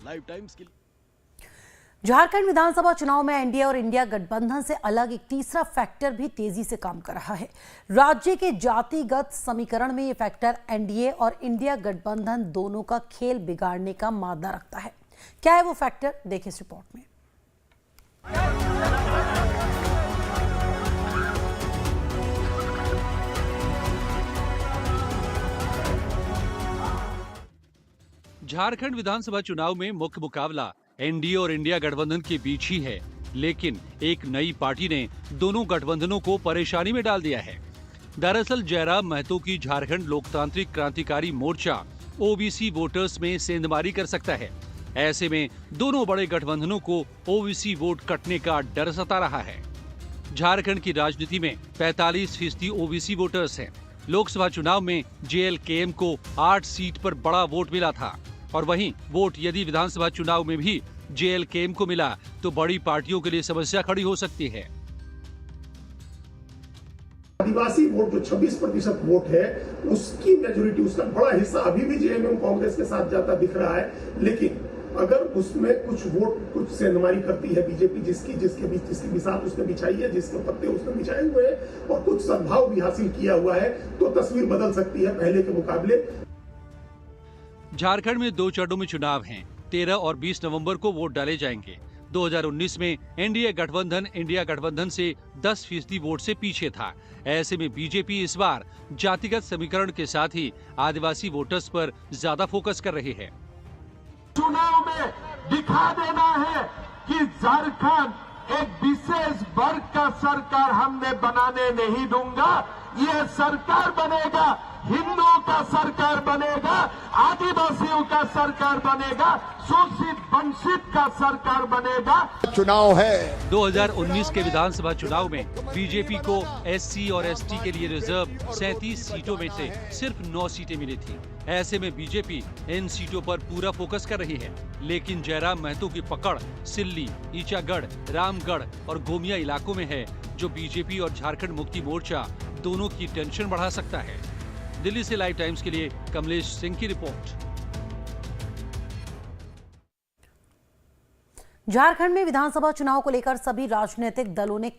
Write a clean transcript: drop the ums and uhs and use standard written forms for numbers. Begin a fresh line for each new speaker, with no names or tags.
Live times के लिए।
झारखंड विधानसभा चुनाव में एनडीए और इंडिया गठबंधन से अलग एक तीसरा फैक्टर भी तेजी से काम कर रहा है। राज्य के जातिगत समीकरण में ये फैक्टर एनडीए और इंडिया गठबंधन दोनों का खेल बिगाड़ने का मादा रखता है। क्या है वो फैक्टर, देखिए इस रिपोर्ट में।
झारखंड विधानसभा चुनाव में मुख्य मुकाबला एनडीए और इंडिया गठबंधन के बीच ही है, लेकिन एक नई पार्टी ने दोनों गठबंधनों को परेशानी में डाल दिया है। दरअसल जयराम महतो की झारखंड लोकतांत्रिक क्रांतिकारी मोर्चा ओबीसी वोटर्स में सेंधमारी कर सकता है। ऐसे में दोनों बड़े गठबंधनों को ओबीसी वोट कटने का डर सता रहा है। झारखंड की राजनीति में 45% ओबीसी वोटर्स हैं। लोकसभा चुनाव में जेएलकेएम को 8 सीट पर बड़ा वोट मिला था, और वहीं वोट यदि विधानसभा चुनाव में भी जेएलकेएम को मिला तो बड़ी पार्टियों के लिए समस्या खड़ी हो सकती है।
आदिवासी वोट जो 26% वोट है, उसकी मेजोरिटी, उसका बड़ा हिस्सा अभी भी जेएमएम कांग्रेस के साथ जाता दिख रहा है। लेकिन अगर उसमें कुछ वोट, कुछ सेंधमारी करती है बीजेपी, जिसके बिसात उसने बिछाई है, जिसके पत्ते उसने बिछाए हुए हैं और कुछ सद्भाव भी हासिल किया हुआ है, तो तस्वीर बदल सकती है पहले के मुकाबले।
झारखंड में 2 चरणों में चुनाव हैं। 13 और 20 नवंबर को वोट डाले जाएंगे। 2019 में एनडीए गठबंधन इंडिया गठबंधन से 10% वोट से पीछे था। ऐसे में बीजेपी इस बार जातिगत समीकरण के साथ ही आदिवासी वोटर्स पर ज्यादा फोकस कर रही है।
चुनाव में दिखा देना है कि झारखंड एक विशेष वर्ग का सरकार हमने बनाने नहीं दूंगा। ये सरकार बनेगा, हिंदुओं का सरकार बनेगा, आदिवासियों का सरकार बनेगा, शोषित वंचित का सरकार बनेगा।
चुनाव है
2019 के विधानसभा चुनाव में बीजेपी को एससी और एसटी के लिए रिजर्व 37 सीटों में से सिर्फ 9 सीटें मिली थी। ऐसे में बीजेपी इन सीटों पर पूरा फोकस कर रही है, लेकिन जयराम महतो की पकड़ सिल्ली, ईचागढ़, रामगढ़ और गोमिया इलाकों में है, जो बीजेपी और झारखंड मुक्ति मोर्चा दोनों की टेंशन बढ़ा सकता है। दिल्ली से लाइव टाइम्स के लिए कमलेश सिंह की रिपोर्ट।
झारखंड में विधानसभा चुनाव को लेकर सभी राजनीतिक दलों ने